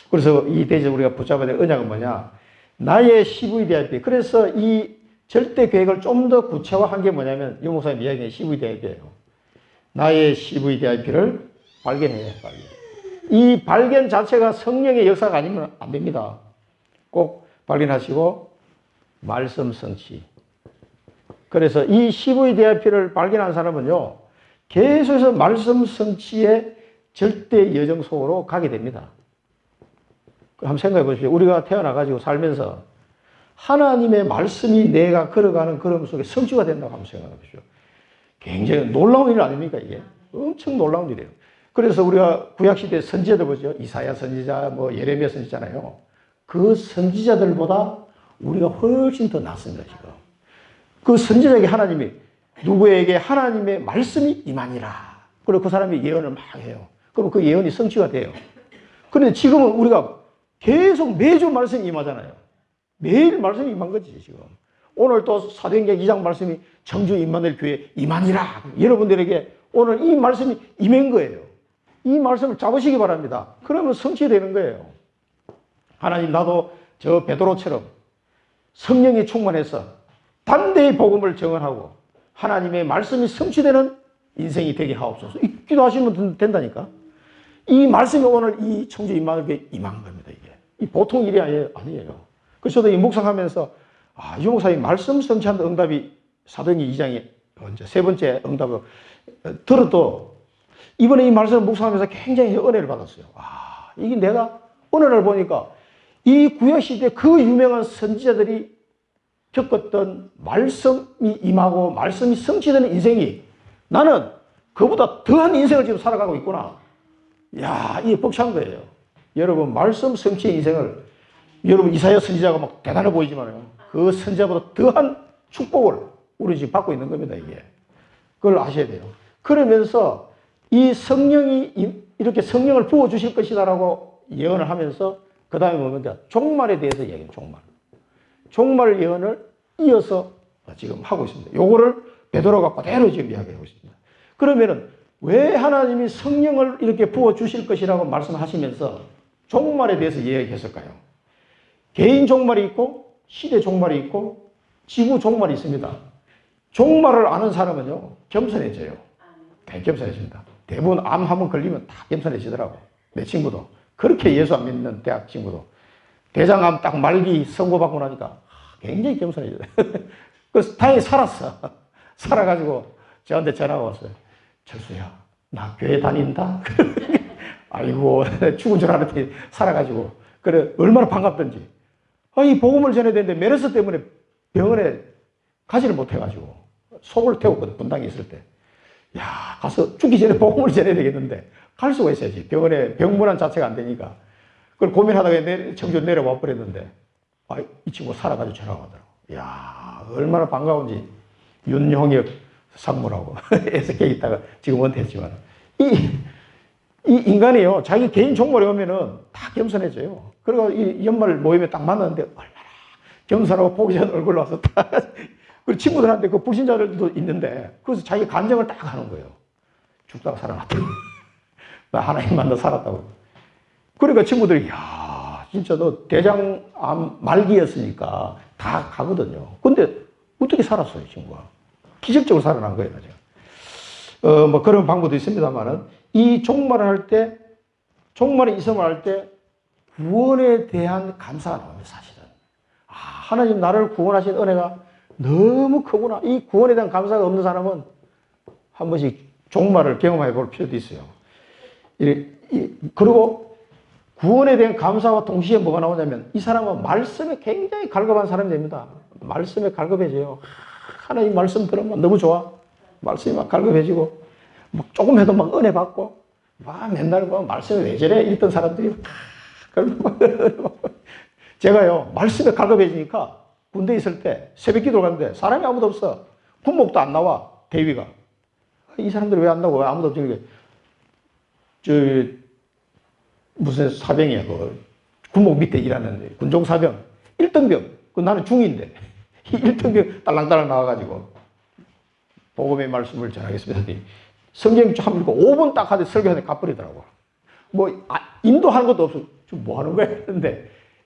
그래서 이 대에서 우리가 붙잡아야 될 언약은 뭐냐? 나의 CVDIP. 그래서 이 절대 계획을 좀 더 구체화한 게 뭐냐면 유 목사님 이야기의 CVDIP예요. 나의 CVDIP를 발견해야 발견. 이 발견 자체가 성령의 역사가 아니면 안 됩니다. 꼭 발견하시고 말씀 성취. 그래서 이 CVDIP를 발견한 사람은요. 계속해서 말씀 성취의 절대 여정 속으로 가게 됩니다. 한번 생각해 보십시오. 우리가 태어나가지고 살면서 하나님의 말씀이 내가 걸어가는 걸음 속에 성취가 된다고 한번 생각해 보십시오. 굉장히 놀라운 일 아닙니까, 이게? 엄청 놀라운 일이에요. 그래서 우리가 구약시대 선지자들 보죠. 이사야 선지자, 예레미야 선지자잖아요. 그 선지자들보다 우리가 훨씬 더 낫습니다, 지금. 그 선지자에게 하나님이 누구에게 하나님의 말씀이 임하니라. 그리고 그 사람이 예언을 막 해요. 그럼 그 예언이 성취가 돼요. 그런데 지금은 우리가 계속 매주 말씀이 임하잖아요. 매일 말씀이 임한 거지, 지금. 오늘 또 사도행전 2장 말씀이 청주 임마누엘 교회 임하니라. 여러분들에게 오늘 이 말씀이 임한 거예요. 이 말씀을 잡으시기 바랍니다. 그러면 성취되는 거예요. 하나님, 나도 저 베드로처럼 성령이 충만해서 담대히 복음을 증언하고 하나님의 말씀이 성취되는 인생이 되게 하옵소서. 기도하시면 된다니까. 이 말씀이 오늘 이 청주 임마누엘 교회에 임한 겁니다, 이게. 이 보통 일이 아니에요. 그래서 저도 이 묵상하면서, 유 목사님 말씀 성취한 응답이 사도행전 2장이 먼저, 세 번째 응답을 들어도 이번에 이 말씀을 묵상하면서 굉장히 은혜를 받았어요. 이게 내가 오늘날 보니까 이 구약시대 그 유명한 선지자들이 겪었던 말씀이 임하고 말씀이 성취되는 인생이 나는 그보다 더한 인생을 지금 살아가고 있구나. 이게 벅찬 거예요. 여러분, 말씀 성취의 인생을, 여러분, 이사야 선지자가 막 대단해 보이지만요. 그 선지자보다 더한 축복을 우리 지금 받고 있는 겁니다, 이게. 그걸 아셔야 돼요. 그러면서 이 성령이 이렇게 성령을 부어주실 것이다라고 예언을 하면서 그 다음에 뭡니까? 종말에 대해서 얘기해요, 종말. 종말 예언을 이어서 지금 하고 있습니다. 요거를 베드로가 그대로 지금 이야기하고 있습니다. 그러면은 왜 하나님이 성령을 이렇게 부어주실 것이라고 말씀하시면서 종말에 대해서 이야기했을까요? 개인 종말이 있고 시대 종말이 있고 지구 종말이 있습니다. 종말을 아는 사람은요, 겸손해져요. 겸손해집니다. 대부분 암 한번 걸리면 다 겸손해지더라고. 내 친구도. 그렇게 예수 안 믿는 대학 친구도. 대장암 딱 말기 선고받고 나니까 굉장히 겸손해져요. 그래서 다행히 살았어. 살아가지고 저한테 전화가 왔어요. 철수야, 나 교회 다닌다? 아이고, 죽은 줄 알았더니 살아가지고. 그래, 얼마나 반갑던지. 이 복음을 전해야 되는데 메르스 때문에 병원에 가지를 못해가지고 속을 태웠거든, 분당에 있을 때. 가서 죽기 전에 복음을 전해야 되겠는데 갈 수가 있어야지. 병원에 병문안 자체가 안 되니까. 그걸 고민하다가 청주 내려와 버렸는데 이 친구 살아가지고 전화가 오더라고. 얼마나 반가운지. 윤용혁 상무라고 SK 있다가 지금 은퇴했지만 이 인간이요, 자기 개인 종말에 오면은 다 겸손해져요. 그리고 이 연말 모임에 딱 만났는데 얼마나 겸손하고 보기 전 얼굴로 와서 딱 그리고 친구들한테 그 불신자들도 있는데 그래서 자기 간증을 딱 하는 거예요. 죽다가 살아났다고. 나 하나님 만나 살았다고. 그러니까 친구들이 진짜 너 대장암 말기였으니까 다 가거든요. 근데 어떻게 살았어요, 친구가? 기적적으로 살아난 거예요, 제가. 그런 방법도 있습니다만은 이 종말을 할 때, 종말이 있음을 할 때 구원에 대한 감사가 나옵니다, 사실은. 하나님 나를 구원하신 은혜가 너무 크구나. 이 구원에 대한 감사가 없는 사람은 한 번씩 종말을 경험해 볼 필요도 있어요. 그리고 구원에 대한 감사와 동시에 뭐가 나오냐면 이 사람은 말씀에 굉장히 갈급한 사람이 됩니다. 말씀에 갈급해져요. 하나님 말씀 들으면 너무 좋아. 말씀이 막 갈급해지고 막 조금 해도 막 은혜 받고 막 맨날 뭐 말씀이 왜 저래 이랬던 사람들이 제가요 말씀에 갈급해지니까 군대에 있을 때 새벽 기도 갔는데 사람이 아무도 없어. 군목도 안 나와. 대위가. 이 사람들이 왜 안 나오고 왜 아무도 없지? 무슨 사병이야. 그 군목 밑에 일하는 군종 사병. 1등병. 그 나는 중인데. 1등병 딸랑딸랑 나와가지고 복음의 말씀을 전하겠습니다. 성경 좀 읽고 5분 딱 하는데 설교하는데 가버리더라고. 인도하는 것도 없어. 좀 뭐 하는 거야?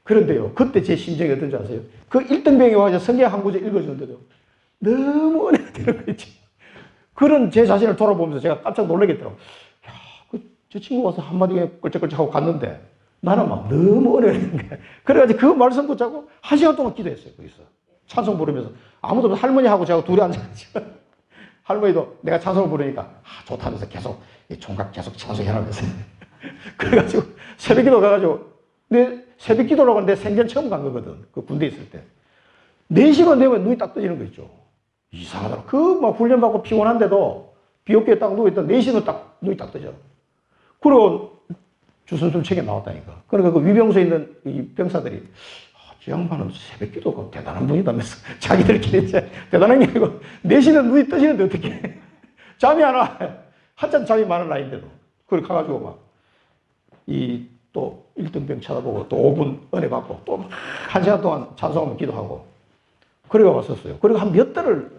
그런데요. 그때 제 심정이 어떤지 아세요? 그 1등병이 와서 성경 한 구절 읽어주는데도 너무 은혜가 되는 거지. 그런 제 자신을 돌아보면서 제가 깜짝 놀라겠더라고. 야, 저 친구 와서 한마디에 껄쩍껄쩍하고 갔는데 나는 막 너무 은혜가 되는 거야. 그래가지고 그 말씀 붙잡고 1시간 동안 기도했어요. 거기서. 찬송 부르면서. 아무도 없어. 할머니하고 제가 둘이 앉아가지고. 할머니도 내가 찬송을 부르니까 좋다면서 계속 총각 계속 찬송해라면서. 그래가지고 새벽 기도 가가지고 내 새벽 기도라고 하는데 생전 처음 간 거거든. 그 군대에 있을 때. 4시간 되면 눈이 딱 떠지는 거 있죠. 이상하더라. 막 훈련받고 피곤한데도 비옥기에 딱 누워있던 4시면 딱 눈이 딱 떠져. 그리고 주선술 책에 나왔다니까. 그러니까 그 위병소에 있는 이 병사들이 저 양반은 새벽 기도가 대단한 분이다면서 자기들끼리 이제 대단한 게 아니고 4시는 눈이 떠지는데 어떻게 잠이 안 와. 한참 잠이 많은 나이인데도. 그걸 가가지고 막 또 1등병 쳐다보고 또 5분 은혜 받고 또 1시간 동안 찬송하면 기도하고 그래가 왔었어요. 그리고 한 몇 달을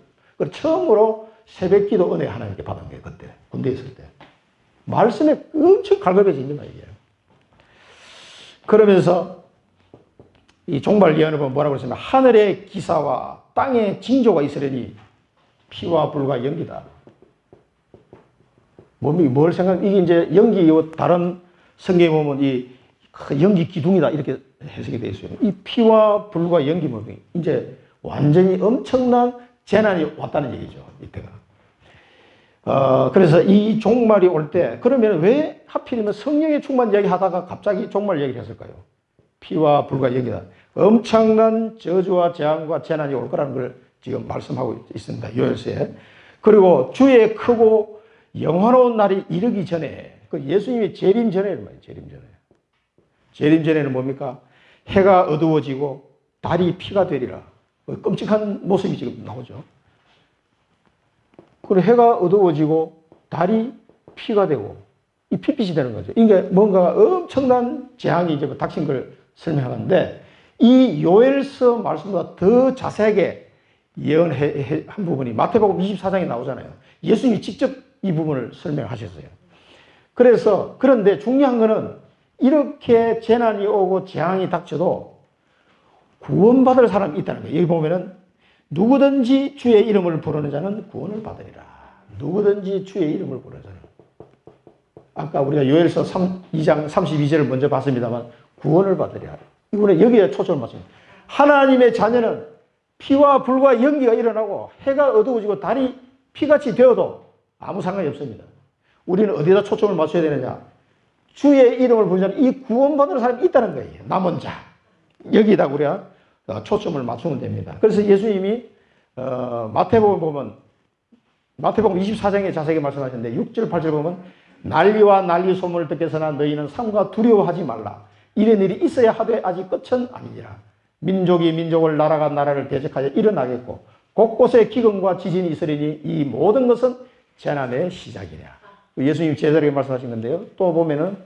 처음으로 새벽 기도 은혜 하나님께 받은 게 그때 군대에 있을 때 말씀에 엄청 갈급해진 거야 이게. 그러면서 이 종말 예언을 보면 뭐라고 그랬냐면 하늘의 기사와 땅의 징조가 있으려니 피와 불과 연기다. 뭘 생각? 이게 이제 연기 다른 성경에 보면 이 연기 기둥이다 이렇게 해석이 되어 있어요. 이 피와 불과 연기 모습이 이제 완전히 엄청난 재난이 왔다는 얘기죠. 이때가. 그래서 이 종말이 올 때 그러면 왜 하필이면 성령의 충만 이야기하다가 갑자기 종말 얘기를 했을까요? 피와 불과 연기다. 엄청난 저주와 재앙과 재난이 올 거라는 걸 지금 말씀하고 있습니다. 요엘서에. 그리고 주의 크고 영화로운 날이 이르기 전에 그 예수님이 재림 전에는 말이에요. 재림 전에. 재림 전에는 뭡니까? 해가 어두워지고 달이 피가 되리라. 끔찍한 모습이 지금 나오죠. 그리고 해가 어두워지고 달이 피가 되고 이 pit빛이 되는 거죠. 이게 뭔가 엄청난 재앙이 이제 닥친 걸 설명하는데 이 요엘서 말씀보다 더 자세하게 예언한 부분이 마태복음 24장에 나오잖아요. 예수님이 직접 이 부분을 설명하셨어요. 그래서 그런데 중요한 거는 이렇게 재난이 오고 재앙이 닥쳐도 구원받을 사람이 있다는 거예요. 여기 보면은 누구든지 주의 이름을 부르는 자는 구원을 받으리라. 누구든지 주의 이름을 부르는 자는. 아까 우리가 요엘서 2장 32절을 먼저 봤습니다만 구원을 받으리라. 이번에 여기에 초점을 맞춥니다. 하나님의 자녀는 피와 불과 연기가 일어나고 해가 어두워지고 달이 피같이 되어도 아무 상관이 없습니다. 우리는 어디다 초점을 맞춰야 되느냐? 주의 이름을 부르는 자는 이 구원받는 사람이 있다는 거예요. 남은 자. 여기다 우리가 초점을 맞추면 됩니다. 그래서 예수님이 마태복음 보면 마태복음 24장에 자세하게 말씀하셨는데 6절 8절 보면 난리와 난리 소문을 듣겠으나 너희는 삼가 두려워하지 말라. 이런 일이 있어야 하되 아직 끝은 아니니라. 민족이 민족을 나라가 나라를 대적하여 일어나겠고 곳곳에 기근과 지진이 있으리니 이 모든 것은 재난의 시작이냐. 예수님 제자에게 말씀하신 건데요. 또 보면은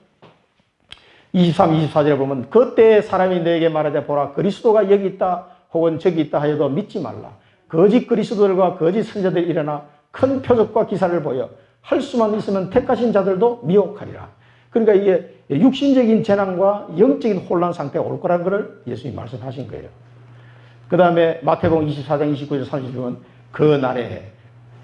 23, 24절에 보면 그때 사람이 너에게 말하되 보라 그리스도가 여기 있다 혹은 저기 있다 하여도 믿지 말라. 거짓 그리스도들과 거짓 선자들이 일어나 큰 표적과 기사를 보여 할 수만 있으면 택하신 자들도 미혹하리라. 그러니까 이게 육신적인 재난과 영적인 혼란 상태가 올 거라는 것을 예수님이 말씀하신 거예요. 그 다음에 마태복음 24장 29절 30절 보면 그 날에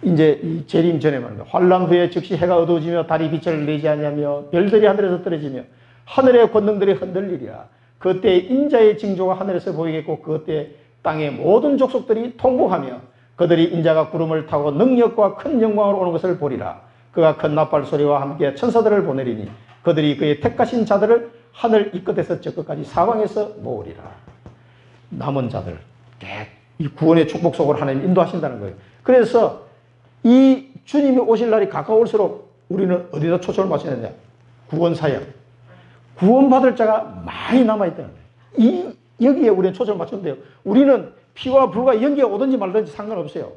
이제 이 재림 전에 말입니다. 환란 후에 즉시 해가 어두워지며 달이 빛을 내지 아니하며 별들이 하늘에서 떨어지며 하늘의 권능들이 흔들리리라. 그때 인자의 징조가 하늘에서 보이겠고 그때 땅의 모든 족속들이 통곡하며 그들이 인자가 구름을 타고 능력과 큰 영광으로 오는 것을 보리라. 그가 큰 나팔 소리와 함께 천사들을 보내리니 그들이 그의 택하신 자들을 하늘 이 끝에서 저 끝까지 사방에서 모으리라. 남은 자들, 이 구원의 축복 속으로 하나님 인도하신다는 거예요. 그래서 이 주님이 오실 날이 가까울수록 우리는 어디다 초점을 맞춰야 되냐? 구원 사역. 구원받을 자가 많이 남아있다는 거예요. 여기에 우리는 초점을 맞추면 돼요. 우리는 피와 불과 연기가 오든지 말든지 상관없어요.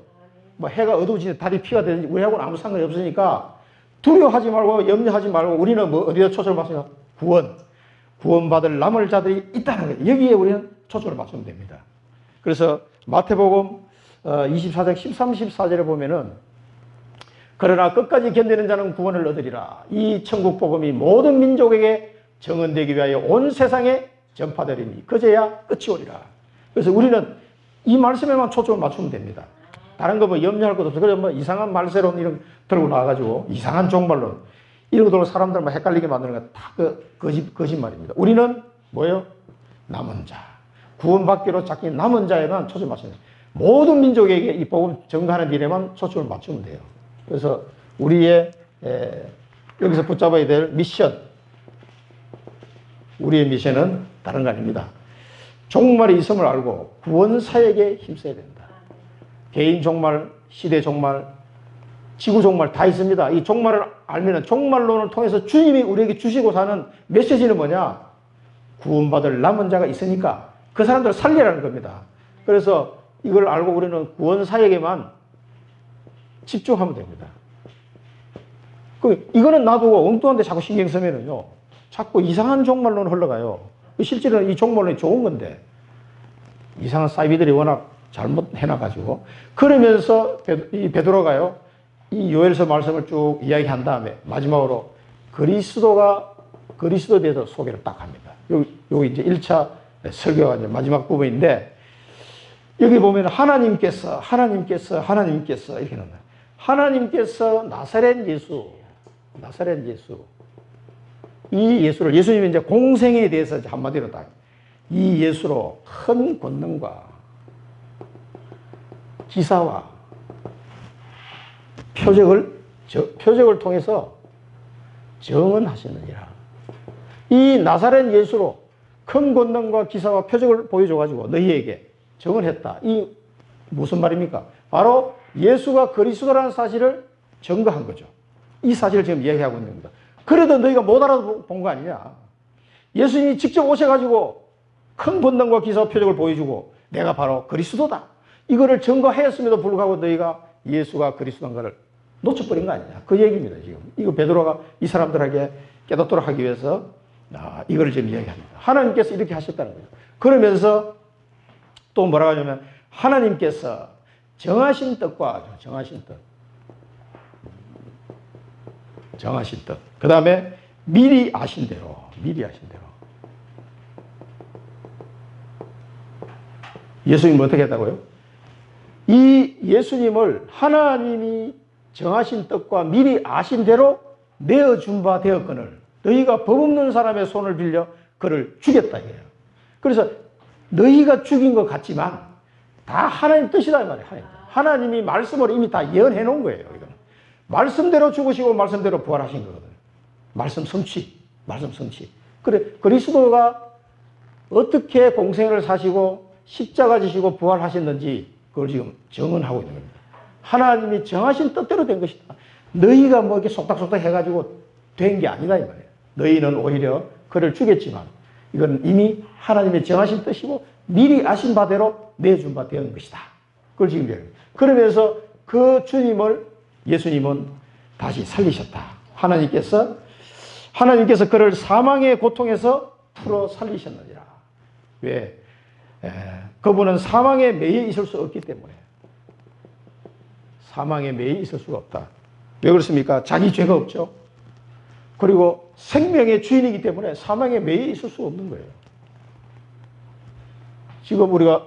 뭐 해가 어두워지는지 달이 피가 되든지 우리하고는 아무 상관이 없으니까 두려워하지 말고 염려하지 말고 우리는 뭐 어디다 초점을 맞추냐? 구원받을 남을 자들이 있다는 거예요. 여기에 우리는 초점을 맞추면 됩니다. 그래서 마태복음 24장 13, 14절에 보면은 그러나 끝까지 견디는 자는 구원을 얻으리라. 이 천국 복음이 모든 민족에게 정언되기 위하여 온 세상에 전파되리니 그제야 끝이 오리라. 그래서 우리는 이 말씀에만 초점을 맞추면 됩니다. 다른 거 뭐 염려할 것도 없어. 그래 뭐 이상한 말세론 이런 들고 나와가지고 이상한 종말론 이런 것들로 사람들 막 헷갈리게 만드는 거 다 거짓말입니다. 우리는 뭐예요? 남은 자. 구원받기로 잡힌 남은 자에만 초점을 맞춰야 돼요. 모든 민족에게 이 복음 전가하는 일에만 초점을 맞추면 돼요. 그래서 우리의 여기서 붙잡아야 될 미션, 우리의 미션은 다른 거 아닙니다. 종말이 있음을 알고 구원 사역에 힘써야 된다. 개인 종말, 시대 종말, 지구 종말 다 있습니다. 이 종말을 알면 종말론을 통해서 주님이 우리에게 주시고 사는 메시지는 뭐냐? 구원받을 남은 자가 있으니까 그 사람들을 살리라는 겁니다. 그래서 이걸 알고 우리는 구원 사역에만 집중하면 됩니다. 이거는 놔두고 엉뚱한 데 자꾸 신경 쓰면은요, 자꾸 이상한 종말론을 흘러가요. 실제로는 이 종말론이 좋은 건데, 이상한 사이비들이 워낙 잘못해놔가지고, 그러면서 이 베드로가요, 이 요엘서 말씀을 쭉 이야기한 다음에, 마지막으로 그리스도에 대해서 소개를 딱 합니다. 여기 이제 1차 설교가 이제 마지막 부분인데, 여기 보면 하나님께서 이렇게 나와요. 하나님께서 나사렛 예수. 이 예수를, 예수님이 이제 공생에 대해서 한마디로 딱, 이 예수로 큰 권능과 기사와 표적을 통해서 정언하시느니라. 이 나사렛 예수로 큰 권능과 기사와 표적을 보여줘가지고 너희에게 정언했다. 이 무슨 말입니까? 바로 예수가 그리스도라는 사실을 증거한 거죠. 이 사실을 지금 이야기하고 있는 겁니다. 그래도 너희가 못 알아본 거 아니냐. 예수님이 직접 오셔가지고 큰 권능과 기사와 표적을 보여주고 내가 바로 그리스도다. 이거를 증거하였음에도 불구하고 너희가 예수가 그리스도인 것을 놓쳐버린 거 아니냐. 그 얘기입니다, 지금. 이거 베드로가 이 사람들에게 깨닫도록 하기 위해서 이걸 지금 이야기합니다. 하나님께서 이렇게 하셨다는 거예요. 그러면서 또 뭐라고 하냐면 하나님께서 정하신 뜻. 그 다음에 미리 아신 대로. 예수님은 어떻게 했다고요? 이 예수님을 하나님이 정하신 뜻과 미리 아신 대로 내어준 바 되었거늘 너희가 법 없는 사람의 손을 빌려 그를 죽였다 이거예요. 그래서 너희가 죽인 것 같지만 다 하나님 뜻이다 이 말이에요. 하나님이 말씀을 이미 다 예언해 놓은 거예요. 이거는. 말씀대로 죽으시고 말씀대로 부활하신 거거든요. 말씀 성취. 그래 그리스도가 어떻게 공생을 사시고 십자가 지시고 부활하셨는지 그걸 지금 정언하고 있는 겁니다. 하나님이 정하신 뜻대로 된 것이다. 너희가 뭐 이렇게 속닥속닥 해가지고 된 게 아니다 이 말이에요. 너희는 오히려 그를 죽였지만 이건 이미 하나님의 정하신 뜻이고 미리 아신 바대로 내준 바 되는 것이다. 그걸 지금 얘기합니다. 그러면서 그 예수님은 다시 살리셨다. 하나님께서 그를 사망의 고통에서 풀어 살리셨느니라. 왜? 그분은 사망에 매여 있을 수 없기 때문에. 사망에 매여 있을 수가 없다. 왜 그렇습니까? 자기 죄가 없죠. 그리고 생명의 주인이기 때문에 사망에 매여 있을 수 없는 거예요. 지금 우리가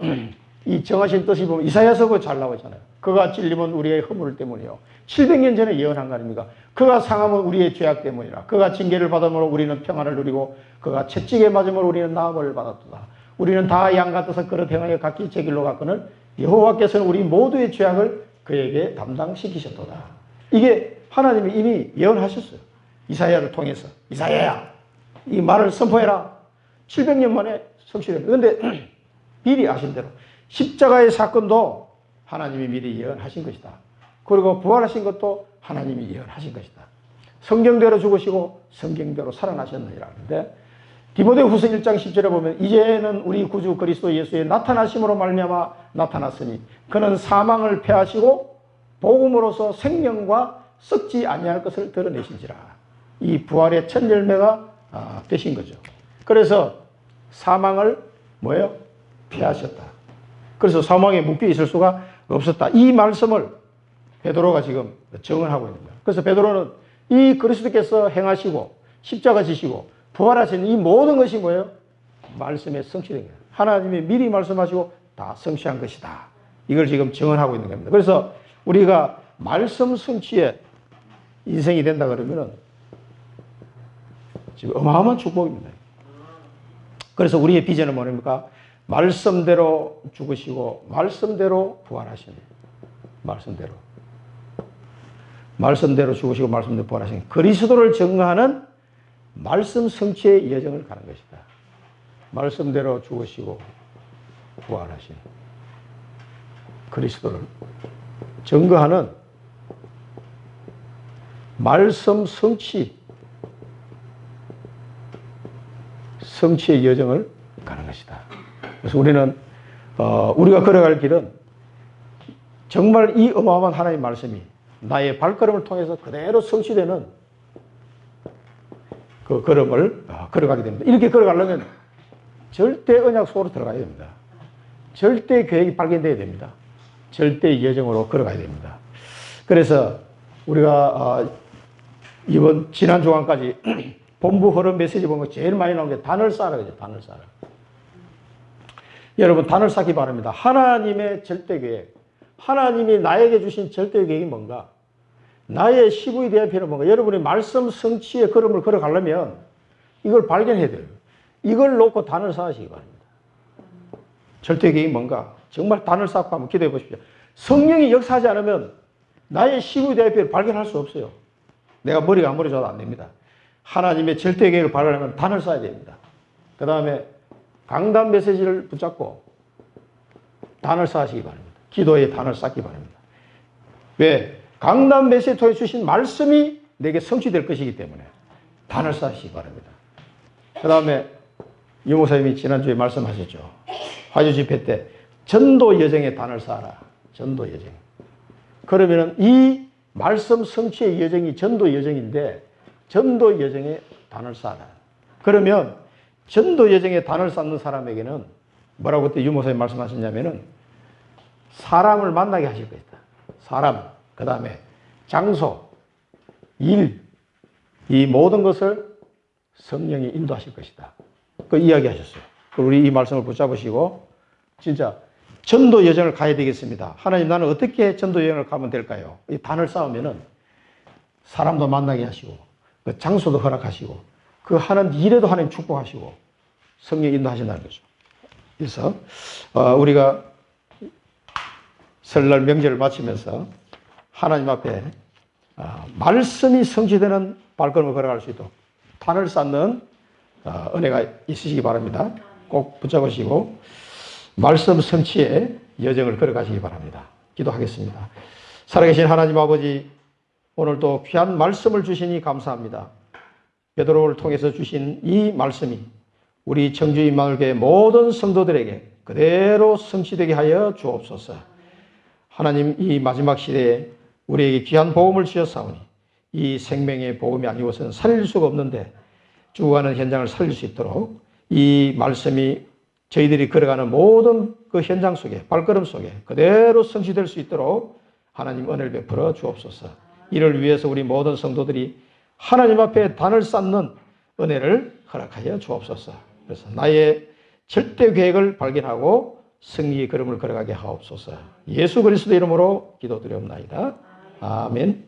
이 정하신 뜻이 보면 이사야서가 잘 나오잖아요. 그가 찔림은 우리의 허물 때문이요. 700년 전에 예언한 거 아닙니까? 그가 상함은 우리의 죄악 때문이라. 그가 징계를 받음으로 우리는 평안을 누리고 그가 채찍에 맞음으로 우리는 나음을 받았도다. 우리는 다 양 같아서 그릇 행하여 각기 제 길로 갔거늘 여호와께서는 우리 모두의 죄악을 그에게 담당시키셨도다. 이게 하나님이 이미 예언하셨어요. 이사야를 통해서. 이사야야, 이 말을 선포해라. 700년 만에 성취됩니다. 그런데 미리 아신 대로 십자가의 사건도 하나님이 미리 예언하신 것이다. 그리고 부활하신 것도 하나님이 예언하신 것이다. 성경대로 죽으시고 성경대로 살아나셨느니라. 그런데 디모데후서 1장 10절에 보면 이제는 우리 구주 그리스도 예수의 나타나심으로 말미암아 나타났으니 그는 사망을 패하시고 복음으로서 생명과 썩지 아니할 것을 드러내신지라. 이 부활의 첫 열매가 되신 거죠. 그래서 사망을 뭐예요? 피하셨다. 그래서 사망에 묶여 있을 수가 없었다. 이 말씀을 베드로가 지금 증언하고 있는 거예요. 그래서 베드로는 이 그리스도께서 행하시고 십자가 지시고 부활하신 이 모든 것이 뭐예요? 말씀에 성취된 거예요. 하나님이 미리 말씀하시고 다 성취한 것이다. 이걸 지금 증언하고 있는 겁니다. 그래서 우리가 말씀 성취의 인생이 된다 그러면은 지금 어마어마한 축복입니다. 그래서 우리의 비전은 뭐입니까? 말씀대로 죽으시고 말씀대로 부활하시는 말씀대로. 말씀대로 죽으시고 말씀대로 부활하신 그리스도를 증거하는 말씀 성취의 여정을 가는 것이다. 말씀대로 죽으시고 부활하신 그리스도를 증거하는 말씀 성취의 여정을 가는 것이다. 그래서 우리는 우리가 걸어갈 길은 정말 이 어마어마한 하나님의 말씀이 나의 발걸음을 통해서 그대로 성취되는 그 걸음을 걸어가게 됩니다. 이렇게 걸어가려면 절대 언약 속으로 들어가야 됩니다. 절대 계획이 발견되어야 됩니다. 절대 여정으로 걸어가야 됩니다. 그래서 우리가 지난 주간까지 본부 흐름 메시지 보면 제일 많이 나온 게 단을 쌓아라 그죠. 단을 쌓아라. 여러분 단을 쌓기 바랍니다. 하나님의 절대 계획. 하나님이 나에게 주신 절대 계획이 뭔가? 나의 CVDIP는 뭔가? 여러분이 말씀 성취의 걸음을 걸어가려면 이걸 발견해야 돼요. 이걸 놓고 단을 쌓으시기 바랍니다. 절대 계획이 뭔가? 정말 단을 쌓고 한번 기도해 보십시오. 성령이 역사하지 않으면 나의 CVDIP를 발견할 수 없어요. 내가 머리가 아무리 좋아도 안 됩니다. 하나님의 절대 계획을 발견하려면 단을 쌓아야 됩니다. 그 다음에 강단 메시지를 붙잡고 단을 쌓으시기 바랍니다. 기도의 단을 쌓기 바랍니다. 왜? 강단 메시지 통해 주신 말씀이 내게 성취될 것이기 때문에 단을 쌓으시기 바랍니다. 그 다음에 유 목사님이 지난주에 말씀하셨죠. 화주 집회 때 전도 여정에 단을 쌓아라. 전도 여정. 그러면은 이 말씀 성취의 여정이 전도 여정인데 전도 여정에 단을 쌓아라. 그러면 전도 여정에 단을 쌓는 사람에게는 뭐라고 그때 유 목사님 말씀하셨냐면은 사람을 만나게 하실 것이다. 사람, 그 다음에 장소, 일, 이 모든 것을 성령이 인도하실 것이다. 그 이야기 하셨어요. 우리 이 말씀을 붙잡으시고 진짜 전도 여정을 가야 되겠습니다. 하나님 나는 어떻게 전도 여정을 가면 될까요? 이 단을 쌓으면은 사람도 만나게 하시고 그 장소도 허락하시고 그 하는 일에도 하나님 축복하시고 성령 인도하신다는 거죠. 그래서 우리가 설날 명절을 마치면서 하나님 앞에 말씀이 성취되는 발걸음을 걸어갈 수 있도록 단을 쌓는 은혜가 있으시기 바랍니다. 꼭 붙잡으시고 말씀 성취의 여정을 걸어가시기 바랍니다. 기도하겠습니다. 살아계신 하나님 아버지, 오늘도 귀한 말씀을 주시니 감사합니다. 베드로를 통해서 주신 이 말씀이 우리 청주 임마누엘교회 모든 성도들에게 그대로 성취되게 하여 주옵소서. 하나님, 이 마지막 시대에 우리에게 귀한 복음을 주셨사오니 이 생명의 복음이 아니고서는 살릴 수가 없는데 죽어가는 현장을 살릴 수 있도록 이 말씀이 저희들이 걸어가는 모든 그 현장 속에, 발걸음 속에 그대로 성취될 수 있도록 하나님 은혜를 베풀어 주옵소서. 이를 위해서 우리 모든 성도들이 하나님 앞에 단을 쌓는 은혜를 허락하여 주옵소서. 그래서 나의 절대 계획을 발견하고 승리의 걸음을 걸어가게 하옵소서. 예수 그리스도 이름으로 기도드리옵나이다. 아멘.